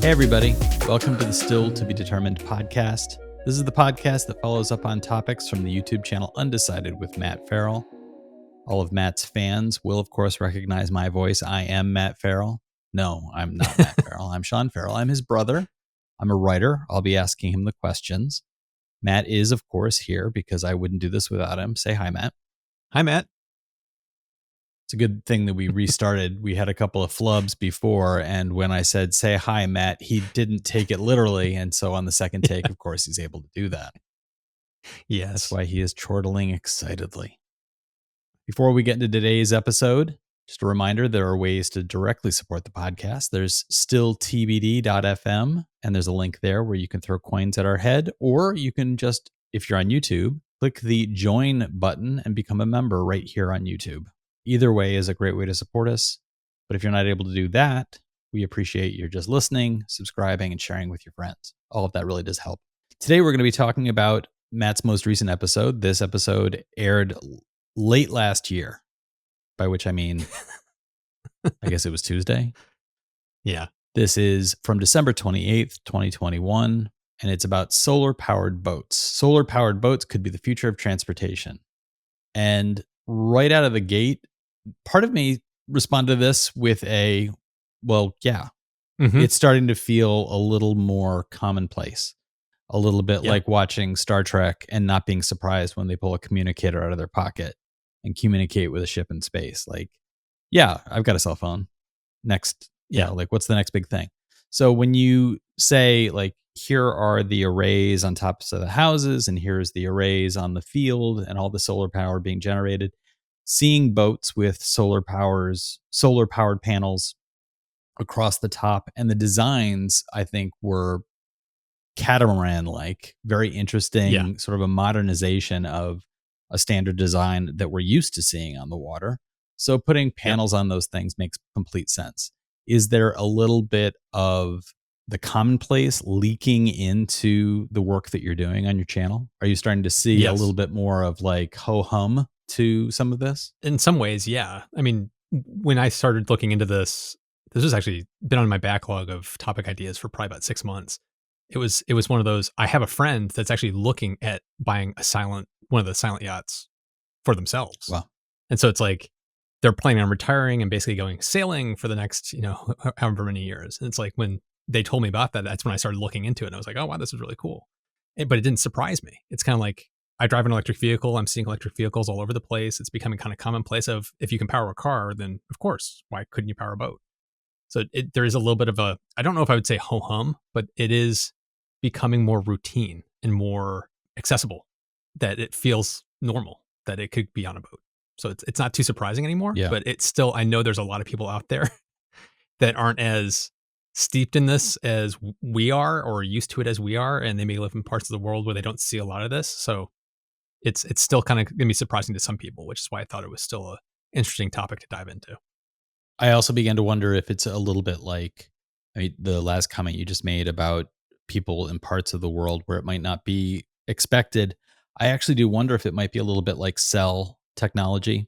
Hey, everybody. Welcome to the Still to Be Determined podcast. This is the podcast that follows up on topics from the YouTube channel Undecided with Matt Farrell. All of Matt's fans will, of course, recognize my voice. I am Matt Farrell. No, I'm not Matt Farrell. I'm Sean Farrell. I'm his brother. I'm a writer. I'll be asking him the questions. Matt is, of course, here because I wouldn't do this without him. Say hi, Matt. Hi, Matt. It's a good thing that we restarted. We had a couple of flubs before, and when I said, say hi, Matt, he didn't take it literally. And so on the second take, of course, he's able to do that. Yes. That's why he is chortling excitedly. Before we get into today's episode, just a reminder, there are ways to directly support the podcast. There's stilltbd.fm, and there's a link there where you can throw coins at our head, or you can just, if you're on YouTube, click the join button and become a member right here on YouTube. Either way is a great way to support us. But if you're not able to do that, we appreciate you just listening, subscribing, and sharing with your friends. All of that really does help. Today, we're going to be talking about Matt's most recent episode. This episode aired late last year, by which I mean, I guess it was Tuesday. Yeah. This is from December 28th, 2021, and it's about solar-powered boats. Solar-powered boats could be the future of transportation. And right out of the gate, part of me responded to this with a, well, yeah, it's starting to feel a little more commonplace, a little bit like watching Star Trek and not being surprised when they pull a communicator out of their pocket and communicate with a ship in space. Like, yeah, I've got a cell phone. Next, like, what's the next big thing? So when you say, like, here are the arrays on tops of the houses, and here's the arrays on the field, and all the solar power being generated, seeing boats with solar powered panels across the top, and the designs, I think, were catamaran-like, very interesting, sort of a modernization of a standard design that we're used to seeing on the water. So putting panels on those things makes complete sense. Is there a little bit of the commonplace leaking into the work that you're doing on your channel? Are you starting to see a little bit more of like ho-hum to some of this? In some ways, yeah. I mean, when I started looking into this was actually been on my backlog of topic ideas for probably about 6 months. It was one of those, I have a friend that's actually looking at buying one of the silent yachts for themselves. Wow. And so it's like, they're planning on retiring and basically going sailing for the next, however many years. And it's like, when they told me about that, that's when I started looking into it. And I was like, oh, wow, this is really cool. But it didn't surprise me. It's kind of like, I drive an electric vehicle. I'm seeing electric vehicles all over the place. It's becoming kind of commonplace of, if you can power a car, then of course, why couldn't you power a boat? So there is a little bit of a, I don't know if I would say ho-hum, but it is becoming more routine and more accessible, that it feels normal that it could be on a boat. So it's not too surprising anymore, but it's still, I know there's a lot of people out there that aren't as steeped in this as we are, or used to it as we are, and they may live in parts of the world where they don't see a lot of this. So it's still kind of going to be surprising to some people, which is why I thought it was still a interesting topic to dive into. I also began to wonder if it's a little bit like, I mean, the last comment you just made about people in parts of the world where it might not be expected. I actually do wonder if it might be a little bit like cell technology,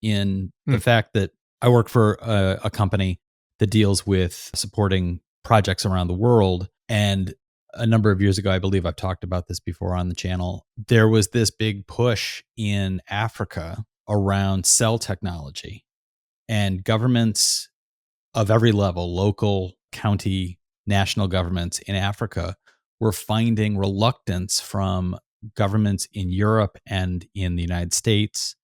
in the fact that I work for a company that deals with supporting projects around the world. And a number of years ago, I believe I've talked about this before on the channel, there was this big push in Africa around cell technology, and governments of every level, local, county, national governments in Africa, were finding reluctance from governments in Europe and in the United States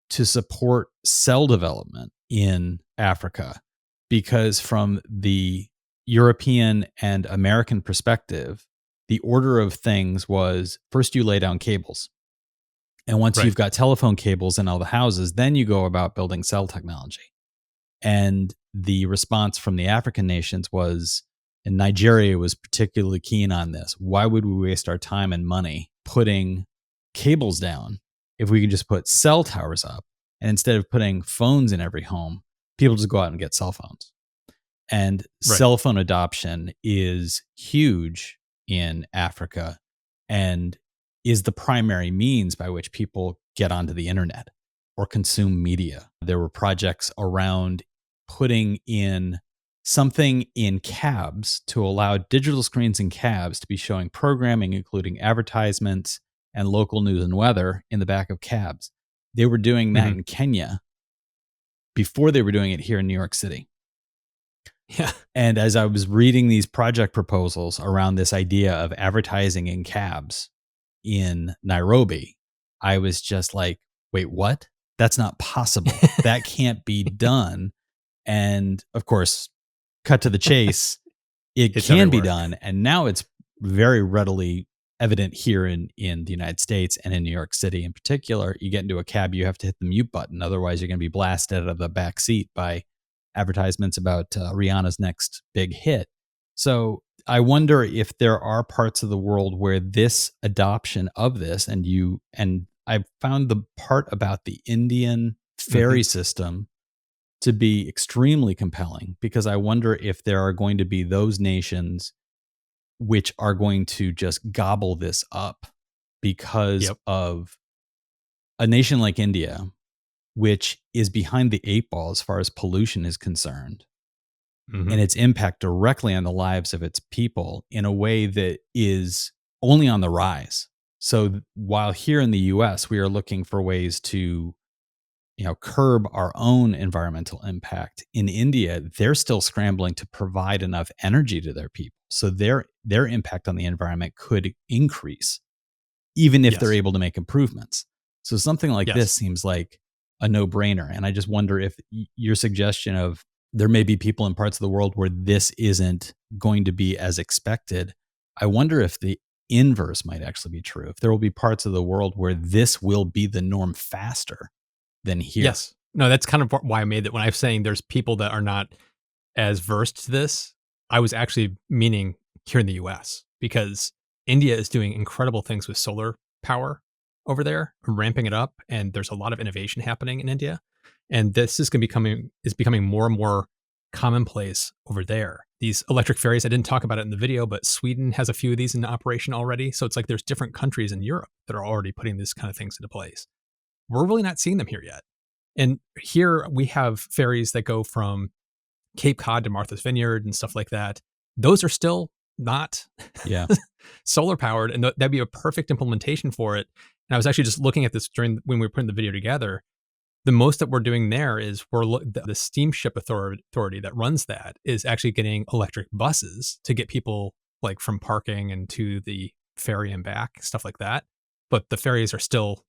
to support cell development in Africa, because from the European and American perspective, the order of things was, first you lay down cables. And once you've got telephone cables in all the houses, then you go about building cell technology. And the response from the African nations was, and Nigeria was particularly keen on this, why would we waste our time and money putting cables down if we can just put cell towers up? And instead of putting phones in every home, people just go out and get cell phones. And cell phone adoption is huge in Africa, and is the primary means by which people get onto the internet or consume media. There were projects around putting in something in cabs to allow digital screens in cabs to be showing programming, including advertisements and local news and weather in the back of cabs. They were doing that Mhm. in Kenya before they were doing it here in New York City. Yeah. And as I was reading these project proposals around this idea of advertising in cabs in Nairobi, I was just like, wait, what? That's not possible. That can't be done. And of course, cut to the chase, it It's can be everywhere. done. And now it's very readily evident here in the United States and in New York City in particular. You get into a cab, you have to hit the mute button. Otherwise, you're going to be blasted out of the back seat by advertisements about Rihanna's next big hit. So I wonder if there are parts of the world where this adoption of this, and I've found the part about the Indian Mhm. ferry system to be extremely compelling, because I wonder if there are going to be those nations which are going to just gobble this up because Yep. of a nation like India, which is behind the eight ball as far as pollution is concerned, Mhm. and its impact directly on the lives of its people in a way that is only on the rise. So while here in the US, we are looking for ways to curb our own environmental impact, in India they're still scrambling to provide enough energy to their people, so their impact on the environment could increase even if they're Yes. able to make improvements. So something like this Yes. seems like a no-brainer, and I just wonder if your suggestion of there may be people in parts of the world where this isn't going to be as expected, I wonder if the inverse might actually be true, if there will be parts of the world where this will be the norm faster than here. Yes. No, that's kind of why I made that. When I'm saying there's people that are not as versed to this, I was actually meaning here in the US, because India is doing incredible things with solar power over there, ramping it up, and there's a lot of innovation happening in India. And this is becoming more and more commonplace over there. These electric ferries, I didn't talk about it in the video, but Sweden has a few of these in operation already. So it's like there's different countries in Europe that are already putting this kind of things into place. We're really not seeing them here yet. And here we have ferries that go from Cape Cod to Martha's Vineyard and stuff like that. Those are still not Yeah. solar powered, and that'd be a perfect implementation for it. And I was actually just looking at this during when we were putting the video together. The most that we're doing there is the steamship authority that runs that is actually getting electric buses to get people like from parking and to the ferry and back, stuff like that. But the ferries are still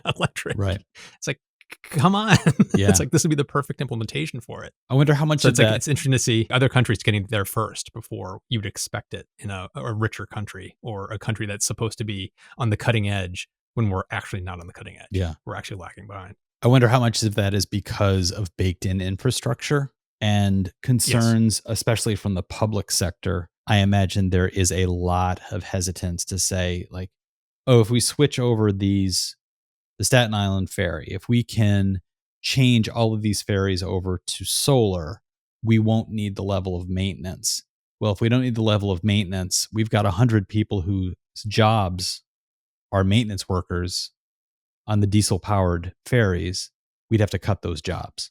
electric. Right. It's like, come on. It's Yeah. like this would be the perfect implementation for it. I wonder how much So of it's like that. it's interesting to see other countries getting there first before you'd expect it in a richer country, or a country that's supposed to be on the cutting edge when we're actually not on the cutting edge. Yeah. We're actually lagging behind. I wonder how much of that is because of baked in infrastructure and Yes. concerns, especially from the public sector. I imagine there is a lot of hesitance to say, like, oh, if we switch over the Staten Island ferry, if we can change all of these ferries over to solar, we won't need the level of maintenance. Well, if we don't need the level of maintenance, we've got 100 people whose jobs are maintenance workers on the diesel powered ferries. We'd have to cut those jobs.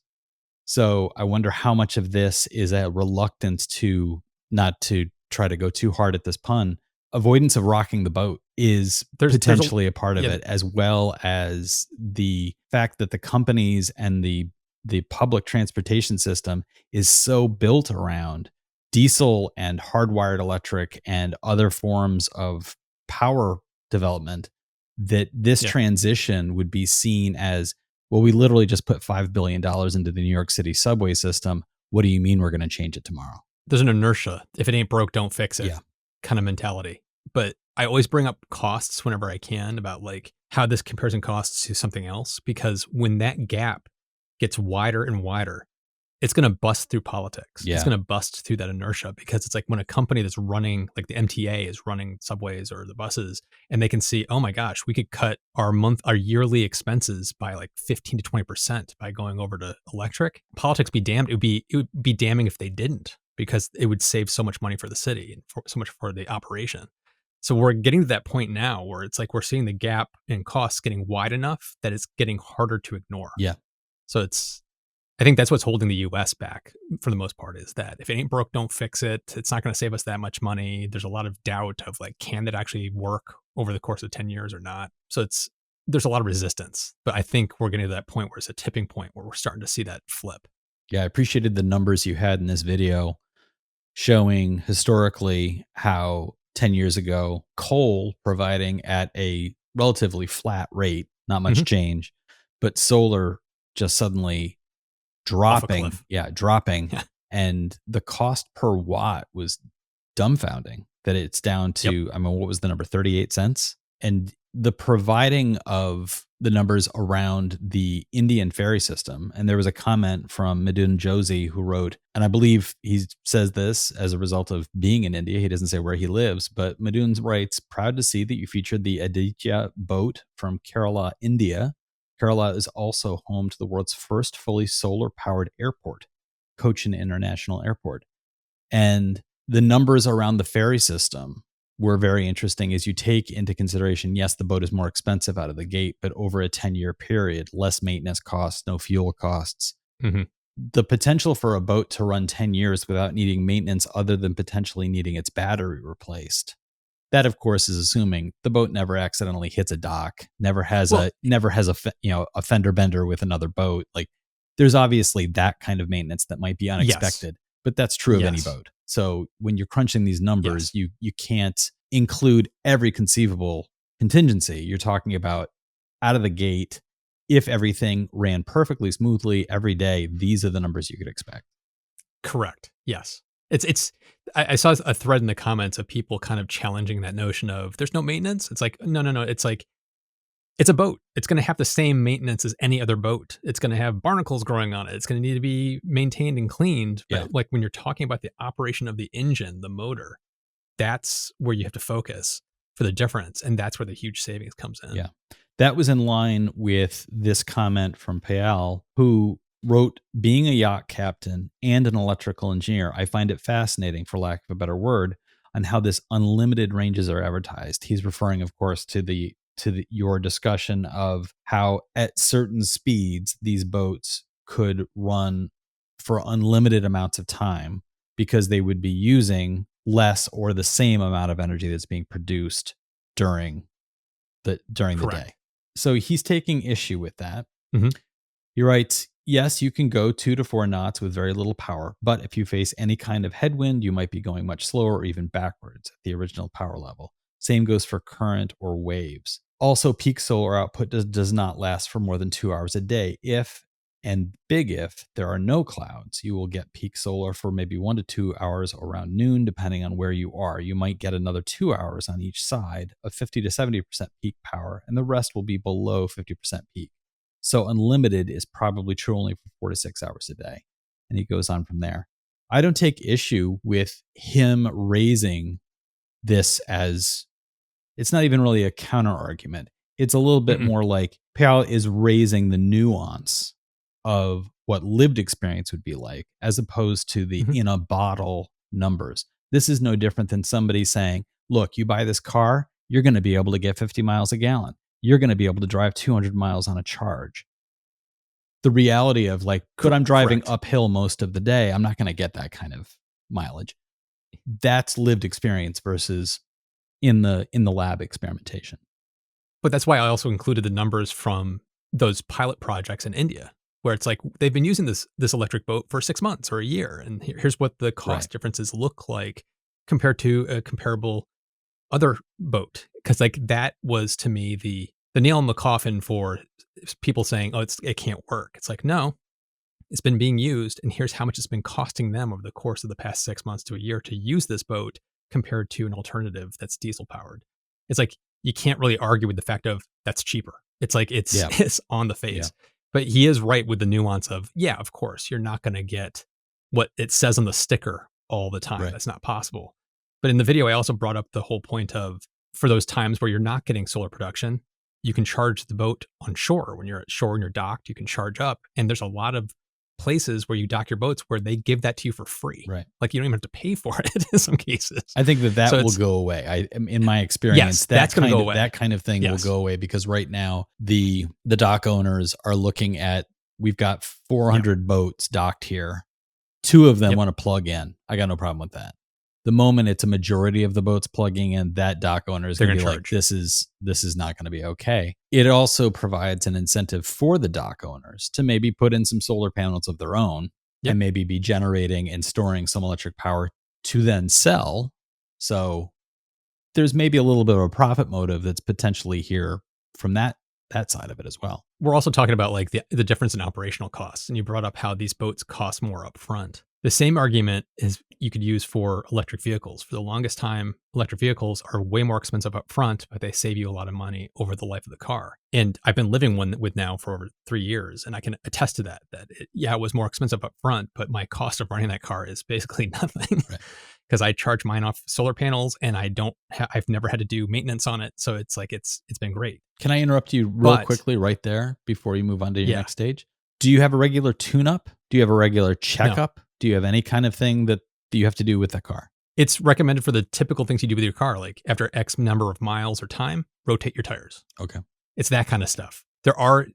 So I wonder how much of this is a reluctance to, not to try to go too hard at this pun, avoidance of rocking the boat is There's a potentially a part of yeah, it, as well as the fact that the companies and the public transportation system is so built around diesel and hardwired electric and other forms of power development, that this yeah. transition would be seen as, well, we literally just put $5 billion into the New York City subway system. What do you mean we're going to change it tomorrow? There's an inertia. If it ain't broke, don't fix it Yeah. kind of mentality. But I always bring up costs whenever I can about like how this compares in costs to something else, because when that gap gets wider and wider, it's going to bust through politics. It's Yeah. going to bust through that inertia, because it's like when a company that's running, like the MTA is running subways or the buses, and they can see, oh my gosh, we could cut our yearly expenses by like 15 to 20% by going over to electric. Politics be damned. It would be damning if they didn't, because it would save so much money for the city and so much for the operation. So we're getting to that point now where it's like we're seeing the gap in costs getting wide enough that it's getting harder to ignore. Yeah. So it's I think that's what's holding the US back for the most part is that if it ain't broke, don't fix it. It's not going to save us that much money. There's a lot of doubt of like, can that actually work over the course of 10 years or not? So there's a lot of resistance, but I think we're getting to that point where it's a tipping point where we're starting to see that flip. Yeah, I appreciated the numbers you had in this video showing historically how 10 years ago, coal providing at a relatively flat rate, not much Mhm. change, but solar just suddenly Off a dropping. cliff. Yeah, dropping. Yeah. And the cost per watt was dumbfounding that it's down Yep. to, I mean, what was the number? 38 cents. And the providing of the numbers around the Indian ferry system. And there was a comment from Midun Joshi who wrote, and I believe he says this as a result of being in India. He doesn't say where he lives, but Midun writes, proud to see that you featured the Aditya boat from Kerala, India. Kerala is also home to the world's first fully solar powered airport, Cochin International Airport. And the numbers around the ferry system were very interesting as you take into consideration, yes, the boat is more expensive out of the gate, but over a 10-year period, less maintenance costs, no fuel costs. Mhm. The potential for a boat to run 10 years without needing maintenance other than potentially needing its battery replaced. That, of course, is assuming the boat never accidentally hits a dock, Well, never has a fender bender with another boat. Like, there's obviously that kind of maintenance that might be yes. unexpected, but that's true of any Yes. boat. So when you're crunching these numbers, Yes. you can't include every conceivable contingency. You're talking about out of the gate, if everything ran perfectly smoothly every day, these are the numbers you could expect. Correct. Yes. It's I saw a thread in the comments of people kind of challenging that notion of there's no maintenance. It's like, no, no, no. It's like it's a boat. It's going to have the same maintenance as any other boat. It's going to have barnacles growing on it. It's going to need to be maintained and cleaned. Yeah. But like when you're talking about the operation of the engine, the motor, that's where you have to focus for the difference. And that's where the huge savings comes in. Yeah. That was in line with this comment from Payal, who wrote, being a yacht captain and an electrical engineer, I find it fascinating, for lack of a better word, on how this unlimited ranges are advertised. He's referring, of course, to your discussion of how at certain speeds these boats could run for unlimited amounts of time because they would be using less or the same amount of energy that's being produced during the day. Correct. So he's taking issue with that. Hmm. He writes, yes, you can go 2 to 4 knots with very little power, but if you face any kind of headwind, you might be going much slower or even backwards at the original power level. Same goes for current or waves. Also, peak solar output does not last for more than 2 hours a day. If there are no clouds, you will get peak solar for maybe 1 to 2 hours around noon, depending on where you are. You might get another 2 hours on each side of 50 to 70% peak power, and the rest will be below 50% peak. So unlimited is probably true only for 4 to 6 hours a day. And he goes on from there. I don't take issue with him raising this as, it's not even really a counter argument. It's a little bit Mm-mm. more like Pal is raising the nuance of what lived experience would be like, as opposed to the Hmm. in a bottle numbers. This is no different than somebody saying, look, you buy this car, you're going to be able to get 50 miles a gallon. You're going to be able to drive 200 miles on a charge. The reality of like, but I'm driving Correct. uphill most of the day. I'm not going to get that kind of mileage. That's lived experience versus in the lab experimentation. But that's why I also included the numbers from those pilot projects in India, where it's like they've been using this electric boat for 6 months or a year, and here's what the Right. cost differences look like compared to a comparable other boat. Because like that was to me the nail in the coffin for people saying, "Oh, it can't work." It's like no, it's been being used, and here's how much it's been costing them over the course of the past 6 months to a year to use this boat compared to an alternative that's diesel powered. It's like you can't really argue with the fact of that's cheaper. It's like it's Yeah. it's on the Yeah. face. But he is right with the nuance of, yeah, of course, you're not going to get what it says on the sticker all the time. Right. That's not possible. But in the video, I also brought up the whole point of for those times where you're not getting solar production, you can charge the boat on shore. When you're at shore and you're docked, you can charge up. And there's a lot of places where you dock your boats where they give that to you for free. Right. Like you don't even have to pay for it in some cases. I think that So will it's go away. In my experience, yes, that's going to go away. that kind of thing will Yes. go away because right now the dock owners are looking at we've got Yep. 400 boats docked here. 2 of them Yep. want to plug in. I got no problem with that. The moment it's a majority of the boats plugging in, that dock owner is They're going to going be to like, charge. this is not going to be okay. It also provides an incentive for the dock owners to maybe put in some solar panels of their own Yep. and maybe be generating and storing some electric power to then sell. So there's maybe a little bit of a profit motive that's potentially here from that side of it as well. We're also talking about like the difference in operational costs. And you brought up how these boats cost more upfront. The same argument is you could use for electric vehicles. For the longest time, electric vehicles are way more expensive upfront, but they save you a lot of money over the life of the car. And I've been living one with now for over 3 years, and I can attest to that. Yeah, it was more expensive upfront, but my cost of running that car is basically nothing Right. because I charge mine off solar panels, and I've never had to do maintenance on it. So it's like it's been great. Can I interrupt you real But quickly right there before you move on to your yeah, next stage? Do you have a regular tune up? Do you have a regular no, checkup? Do you have any kind of thing that you have to do with the car? it's recommended for the typical things you do with your car, like after X number of miles or time, rotate your tires. Okay. It's that kind of stuff.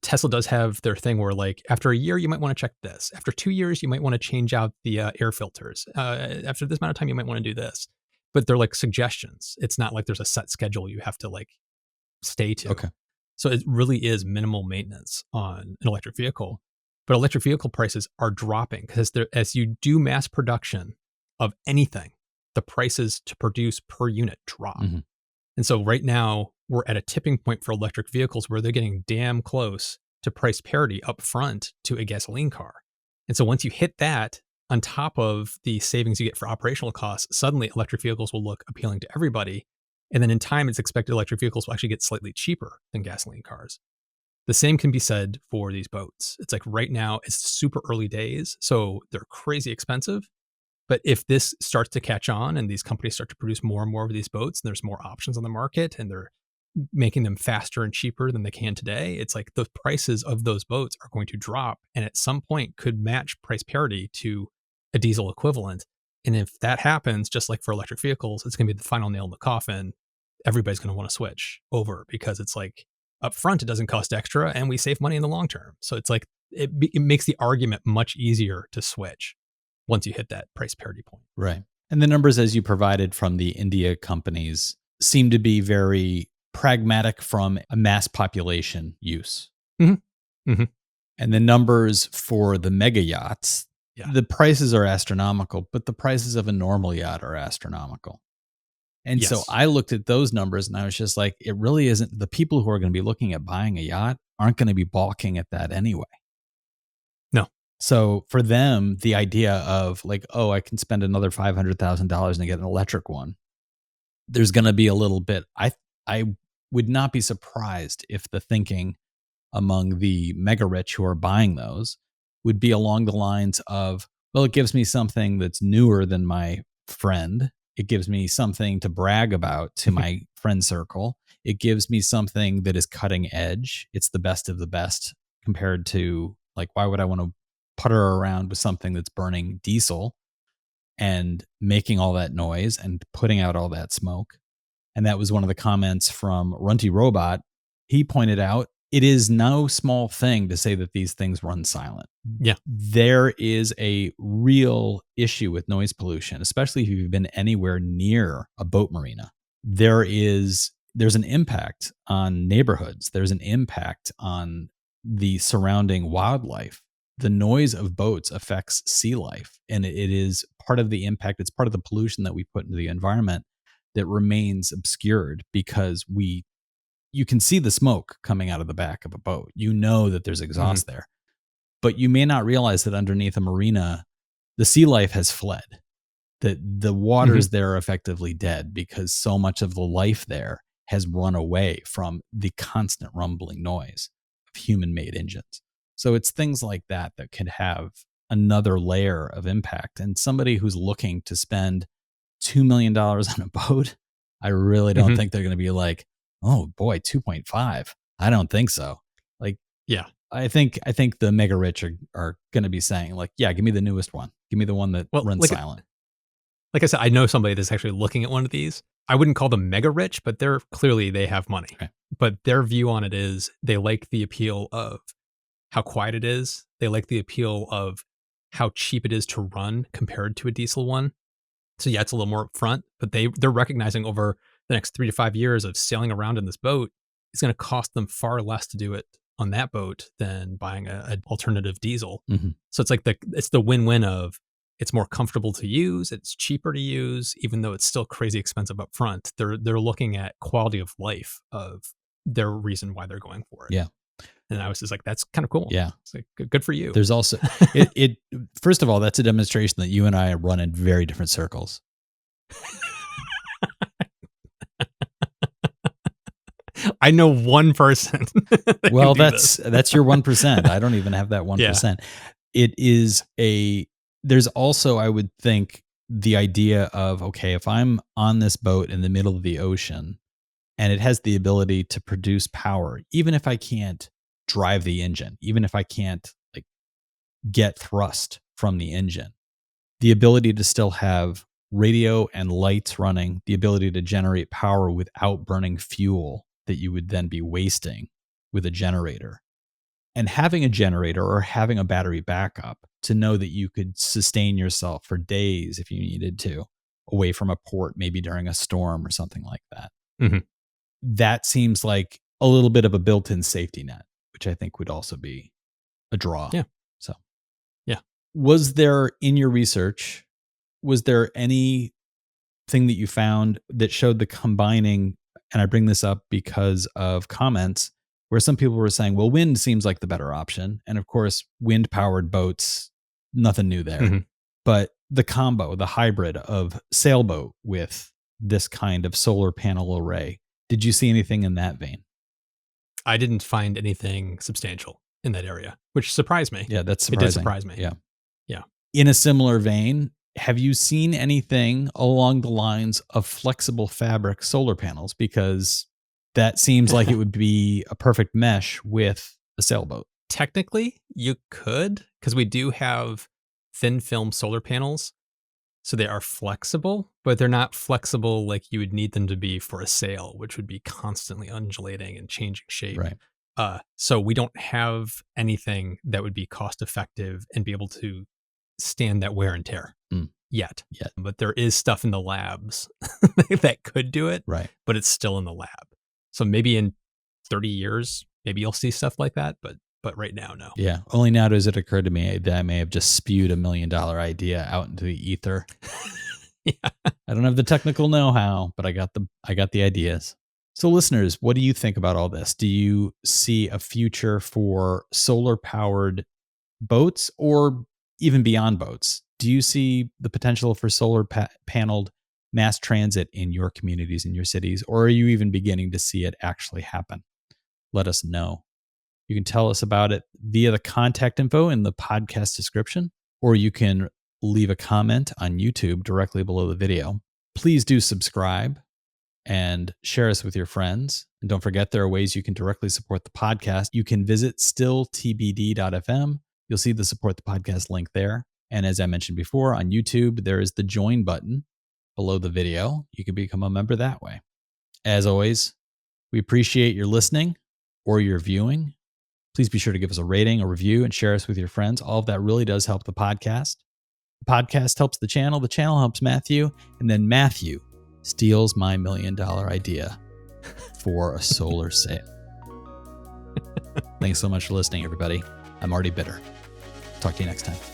Tesla does have their thing where like after a year, you might want to check this. After 2 years, you might want to change out the air filters. After this amount of time, you might want to do this. But they're like suggestions. It's not like there's a set schedule you have to like stay to. Okay. So it really is minimal maintenance on an electric vehicle. But electric vehicle prices are dropping because as you do mass production of anything, the prices to produce per unit drop. Mhm. And so right now we're at a tipping point for electric vehicles where they're getting damn close to price parity up front to a gasoline car. And so once you hit that, on top of the savings you get for operational costs, suddenly electric vehicles will look appealing to everybody. And then in time, it's expected electric vehicles will actually get slightly cheaper than gasoline cars. The same can be said for these boats. It's like right now, it's super early days, so they're crazy expensive. But if this starts to catch on and these companies start to produce more and more of these boats and there's more options on the market and they're making them faster and cheaper than they can today, it's like the prices of those boats are going to drop and at some point could match price parity to a diesel equivalent. And if that happens, just like for electric vehicles, it's going to be the final nail in the coffin. Everybody's going to want to switch over because it's like up front, it doesn't cost extra and we save money in the long term. So it's like it makes the argument much easier to switch once you hit that price parity point. Right. And the numbers as you provided from the India companies seem to be very pragmatic from a mass population use. Hmm. Hmm. And the numbers for the mega yachts, Yeah. the prices are astronomical, but the prices of a normal yacht are astronomical. And so Yes. I looked at those numbers and I was just like, it really isn't the people who are going to be looking at buying a yacht aren't going to be balking at that anyway. No. So for them, the idea of like, oh, I can spend another $500,000 and get an electric one, there's going to be a little bit. I would not be surprised if the thinking among the mega rich who are buying those would be along the lines of, well, it gives me something that's newer than my friend. It gives me something to brag about to my friend circle. It gives me something that is cutting edge. It's the best of the best compared to like, why would I want to putter around with something that's burning diesel and making all that noise and putting out all that smoke? And that was one of the comments from Runty Robot. He pointed out it is no small thing to say that these things run silent. Yeah. There is a real issue with noise pollution, especially if you've been anywhere near a boat marina. There's an impact on neighborhoods. There's an impact on the surrounding wildlife. The noise of boats affects sea life, and it is part of the impact. It's part of the pollution that we put into the environment that remains obscured because you can see the smoke coming out of the back of a boat. You know that there's Hmm. exhaust there, but you may not realize that underneath a marina, the sea life has fled, that the Hmm. waters there are effectively dead because so much of the life there has run away from the constant rumbling noise of human made engines. So it's things like that that could have another layer of impact. And somebody who's looking to spend $2 million on a boat, I really don't Hmm. think they're going to be like, oh boy, 2.5. I don't think so. Like, Yeah. I think the mega rich are going to be saying like, yeah, give me the newest one. Give me the one that Well, runs silent. like I said, I know somebody that's actually looking at one of these. I wouldn't call them mega rich, but they have money. Right. But their view on it is they like the appeal of how quiet it is. They like the appeal of how cheap it is to run compared to a diesel one. So yeah, it's a little more upfront, but they're recognizing over the next 3 to 5 years of sailing around in this boat, it's going to cost them far less to do it on that boat than buying an alternative diesel. Mhm. So it's like it's the win-win of it's more comfortable to use, it's cheaper to use, even though it's still crazy expensive up front. They're looking at quality of life of their reason why they're going for it. Yeah. And I was just like, that's kind of cool. Yeah. It's like good for you. There's also it first of all, that's a demonstration that you and I run in very different circles. I know one person. Well, that's your 1%. I don't even have that 1%. It is there's also, I would think, the idea of, okay, if I'm on this boat in the middle of the ocean and it has the ability to produce power, even if I can't drive the engine, even if I can't like get thrust from the engine, the ability to still have radio and lights running, the ability to generate power without burning fuel that you would then be wasting with a generator. And having a generator or having a battery backup to know that you could sustain yourself for days if you needed to, away from a port, maybe during a storm or something like that. Mm-hmm. That seems like a little bit of a built-in safety net, which I think would also be a draw. Yeah. So, yeah. Was there in your research, was there anything that you found that showed the combining, and I bring this up because of comments where some people were saying, well, wind seems like the better option. And of course, wind powered boats, nothing new there. Mm-hmm. But the combo, the hybrid of sailboat with this kind of solar panel array, did you see anything in that vein? I didn't find anything substantial in that area, which surprised me. Yeah, that's surprising. It did surprise me. Yeah. Yeah. In a similar vein, have you seen anything along the lines of flexible fabric solar panels? Because that seems like it would be a perfect mesh with a sailboat. Technically, you could, because we do have thin film solar panels. So they are flexible, but they're not flexible like you would need them to be for a sail, which would be constantly undulating and changing shape. Right. So we don't have anything that would be cost effective and be able to stand that wear and tear yet. But there is stuff in the labs that could do it, right? But it's still in the lab. So maybe in 30 years, maybe you'll see stuff like that. But right now, no. Yeah. Only now does it occur to me that I may have just spewed $1 million idea out into the ether. Yeah. I don't have the technical know-how, but I got the ideas. So listeners, what do you think about all this? Do you see a future for solar powered boats or even beyond boats? Do you see the potential for solar paneled mass transit in your communities, in your cities, or are you even beginning to see it actually happen? Let us know. You can tell us about it via the contact info in the podcast description, or you can leave a comment on YouTube directly below the video. Please do subscribe and share us with your friends. And don't forget, there are ways you can directly support the podcast. You can visit stilltbd.fm. You'll see the support the podcast link there. And as I mentioned before, on YouTube, there is the join button below the video. You can become a member that way. As always, we appreciate your listening or your viewing. Please be sure to give us a rating, a review, and share us with your friends. All of that really does help the podcast. The podcast helps the channel helps Matthew, and then Matthew steals my $1 million idea for a solar sail. Thanks so much for listening, everybody. I'm already bitter. Talk to you next time.